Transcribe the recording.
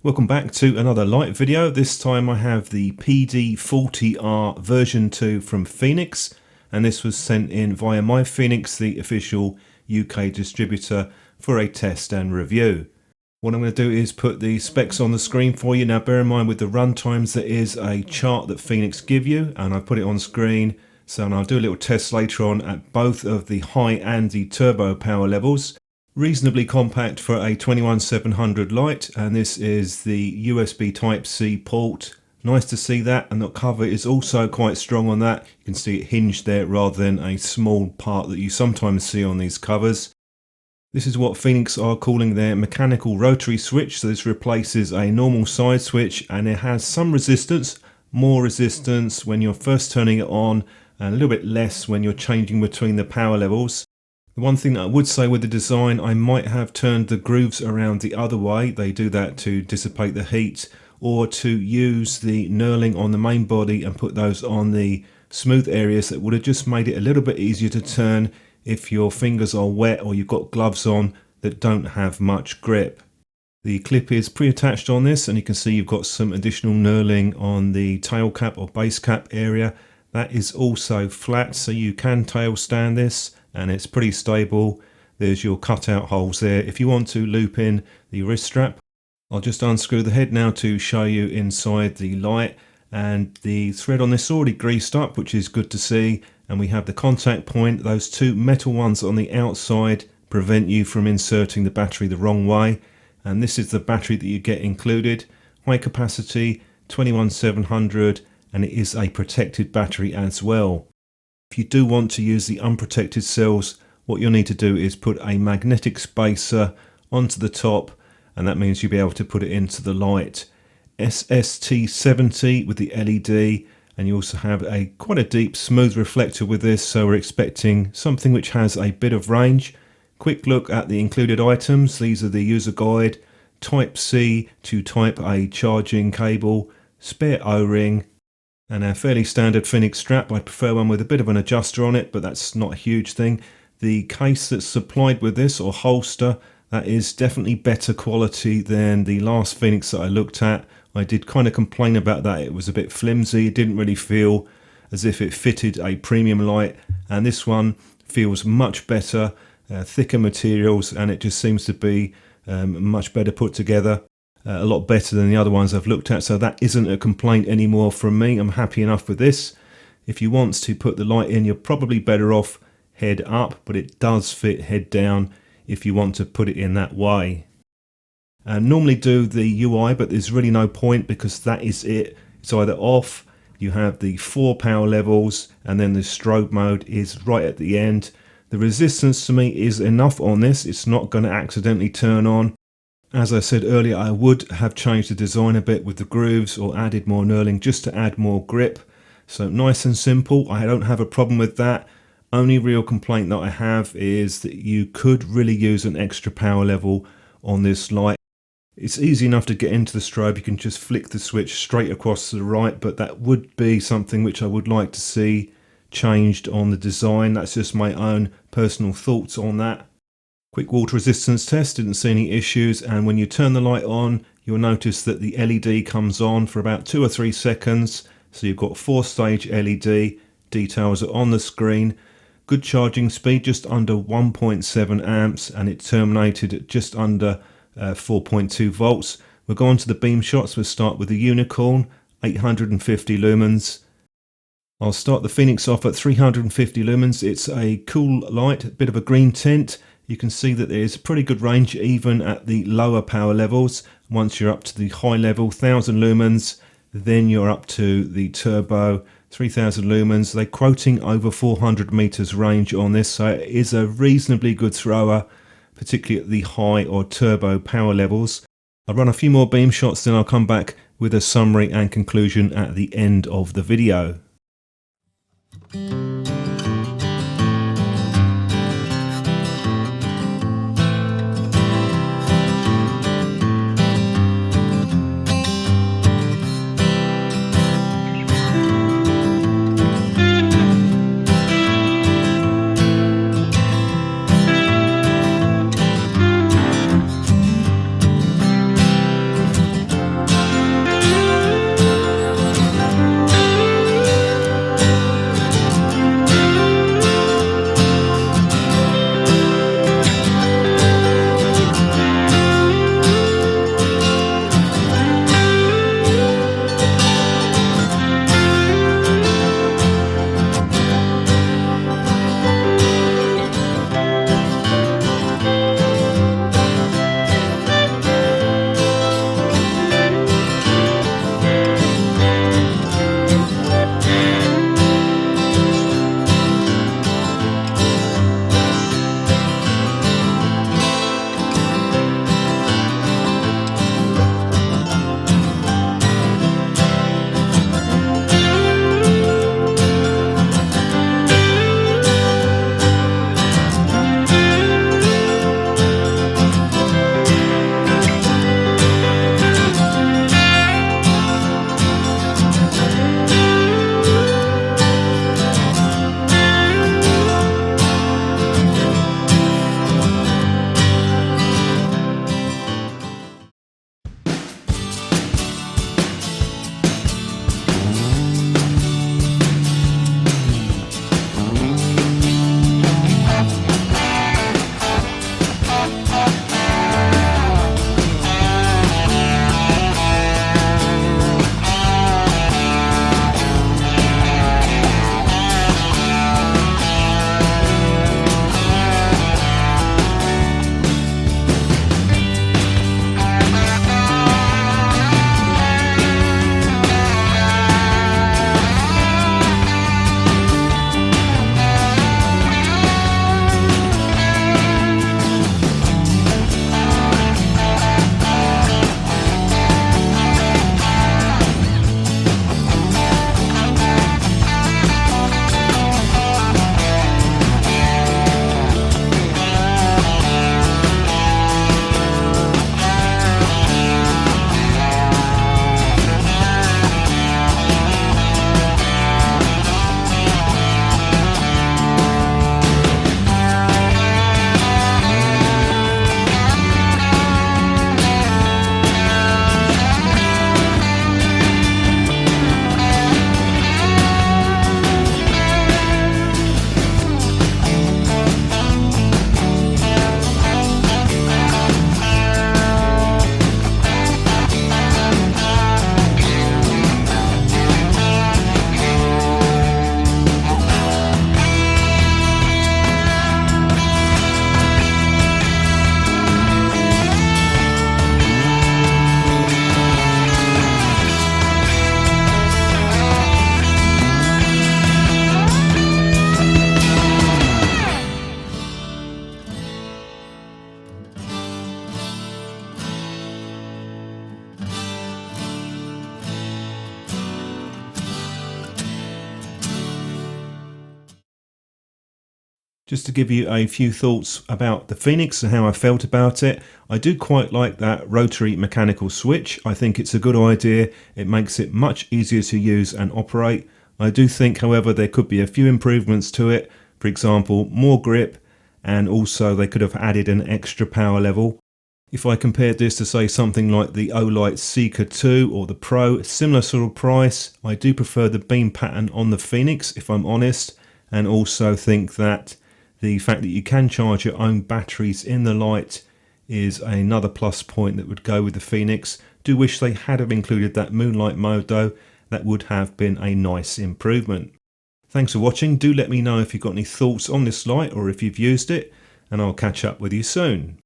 Welcome back to another light video. This time I have the PD40R version 2 from Fenix, and this was sent in via MyFenix, the official UK distributor, for a test and review. What I'm going to do is put the specs on the screen for you. Now bear in mind with the run times there is a chart that Fenix give you, and I put it on screen. So I'll do a little test later on at both of the high and the turbo power levels. Reasonably compact for a 21700 light, and this is the USB Type-C port. Nice to see that, and the cover is also quite strong on that. You can see it hinged there rather than a small part that you sometimes see on these covers. This is what Fenix are calling their mechanical rotary switch, so this replaces a normal side switch, and it has some resistance, more resistance when you're first turning it on, and a little bit less when you're changing between the power levels. The one thing that I would say with the design, I might have turned the grooves around the other way. They do that to dissipate the heat, or to use the knurling on the main body and put those on the smooth areas. That would have just made it a little bit easier to turn if your fingers are wet or you've got gloves on that don't have much grip. The clip is pre-attached on this, and you can see you've got some additional knurling on the tail cap or base cap area. That is also flat, so you can tail stand this, and it's pretty stable. There's your cutout holes there if you want to loop in the wrist strap. I'll just unscrew the head now to show you inside the light, and the thread on this is already greased up, which is good to see. And we have the contact point. Those two metal ones on the outside prevent you from inserting the battery the wrong way, and this is the battery that you get included. High capacity 21700, and it is a protected battery as well. If you do want to use the unprotected cells, what you'll need to do is put a magnetic spacer onto the top, and that means you'll be able to put it into the light. SST70 with the LED, and you also have quite a deep smooth reflector with this, so we're expecting something which has a bit of range. Quick look at the included items. These are the user guide, Type-C to Type-A charging cable, spare O-ring, and a fairly standard Fenix strap. I prefer one with a bit of an adjuster on it, but that's not a huge thing. The case that's supplied with this, or holster, that is definitely better quality than the last Fenix that I looked at. I did kind of complain about that. It was a bit flimsy. It didn't really feel as if it fitted a premium light, and this one feels much better, thicker materials, and it just seems to be much better put together. A lot better than the other ones I've looked at, so that isn't a complaint anymore from me. I'm happy enough with this. If you want to put the light in, you're probably better off head up, but it does fit head down if you want to put it in that way. Normally do the UI, but there's really no point because that is it. It's either off, you have the 4 power levels, and then the strobe mode is right at the end. The resistance to me is enough on this. It's not going to accidentally turn on. As I said earlier, I would have changed the design a bit with the grooves or added more knurling just to add more grip. So nice and simple. I don't have a problem with that. Only real complaint that I have is that you could really use an extra power level on this light. It's easy enough to get into the strobe. You can just flick the switch straight across to the right, but that would be something which I would like to see changed on the design. That's just my own personal thoughts on that. Quick water resistance test, didn't see any issues, and when you turn the light on, you'll notice that the LED comes on for about 2 or 3 seconds. So you've got 4-stage LED, details are on the screen. Good charging speed, just under 1.7 amps, and it terminated at just under 4.2 volts. We'll go on to the beam shots. We'll start with the Unicorn, 850 lumens. I'll start the Fenix off at 350 lumens. It's a cool light, a bit of a green tint. You can see that there's pretty good range even at the lower power levels. Once you're up to the high level, 1000 lumens, then you're up to the turbo, 3000 lumens. They're quoting over 400 meters range on this, so it is a reasonably good thrower, particularly at the high or turbo power levels. I'll run a few more beam shots, then I'll come back with a summary and conclusion at the end of the video. Just to give you a few thoughts about the Fenix and how I felt about it, I do quite like that rotary mechanical switch. I think it's a good idea. It makes it much easier to use and operate. I do think, however, there could be a few improvements to it. For example, more grip, and also they could have added an extra power level. If I compared this to, say, something like the Olight Seeker 2 or the Pro, similar sort of price, I do prefer the beam pattern on the Fenix, if I'm honest, and also think that the fact that you can charge your own batteries in the light is another plus point that would go with the Fenix. Do wish they had have included that moonlight mode though. That would have been a nice improvement. Thanks for watching. Do let me know if you've got any thoughts on this light or if you've used it, and I'll catch up with you soon.